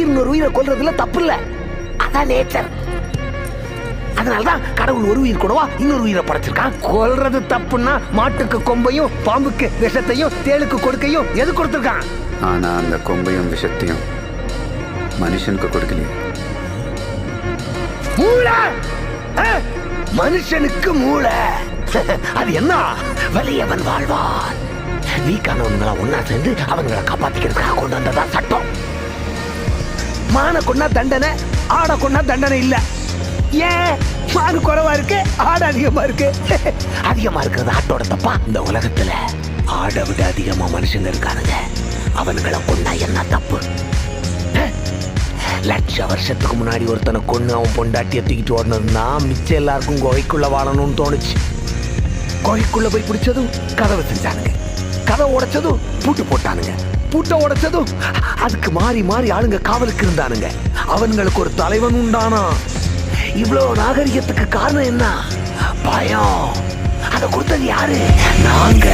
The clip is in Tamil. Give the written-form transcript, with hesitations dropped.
இன்னொரு உயிரை கொல்றதுல தப்பு இல்ல, அதான் நேச்சர். அதனாலதான் கடவுள் ஒரு உயிர் கூடவா இன்னொரு உயிரை படைச்சிருக்கான். கொல்றது தப்புன்னா மாட்டுக்கு கொம்பையும் பாம்புக்கு விஷத்தையும் தேளுக்கு கொடுக்கையும் எது கொடுத்திருக்கான்? ஆனா அந்த கொம்பையும் விஷத்தையும் மனுஷனுக்கு கொடுக்கலையே. மூளை, மனுஷனுக்கு மூளை. அது என்ன? வலியவன் வாழ்வான். வீக்கானவன்களை ஒன்னா சேர்ந்து அவங்களை காப்பாத்திக்கிறதுக்காக கொண்டு வந்ததா சட்டம். மான கொண்டா தண்டனை, ஆட கொண்டா தண்டனை இல்ல. ஏன் மாடு குறைவா இருக்கு, ஆடு அதிகமா இருக்கு? அதிகமா இருக்கிறது ஆட்டோட தப்பா? இந்த உலகத்துல ஆடை விட அதிகமா மனுஷங்க இருக்கானுங்க. அவனுங்களை கொண்டா என்ன தப்பு? லட்ச வருஷத்துக்கு முன்னாடி ஒருத்தனை கொண்டு அவன் பொண்டாட்டியை தூக்கிட்டு ஓடனதுன்னா மிச்சம் எல்லாருக்கும் குகைக்குள்ள வாழணும்னு தோணுச்சு. குகைக்குள்ள போய் பிடிச்சதும் கதவை செஞ்சானுங்க, கதை உடைச்சதும் பூட்டு போட்டானுங்க, பூட்டை உடைச்சதும் அதுக்கு மாறி மாறி ஆளுங்க காவலுக்கு இருந்தானுங்க. அவன்களுக்கு ஒரு தலைவன் உண்டானா. இவ்வளவு நாகரிகத்துக்கு காரணம் என்ன? பயம். அதை கொடுத்தது யாரு? நாங்க.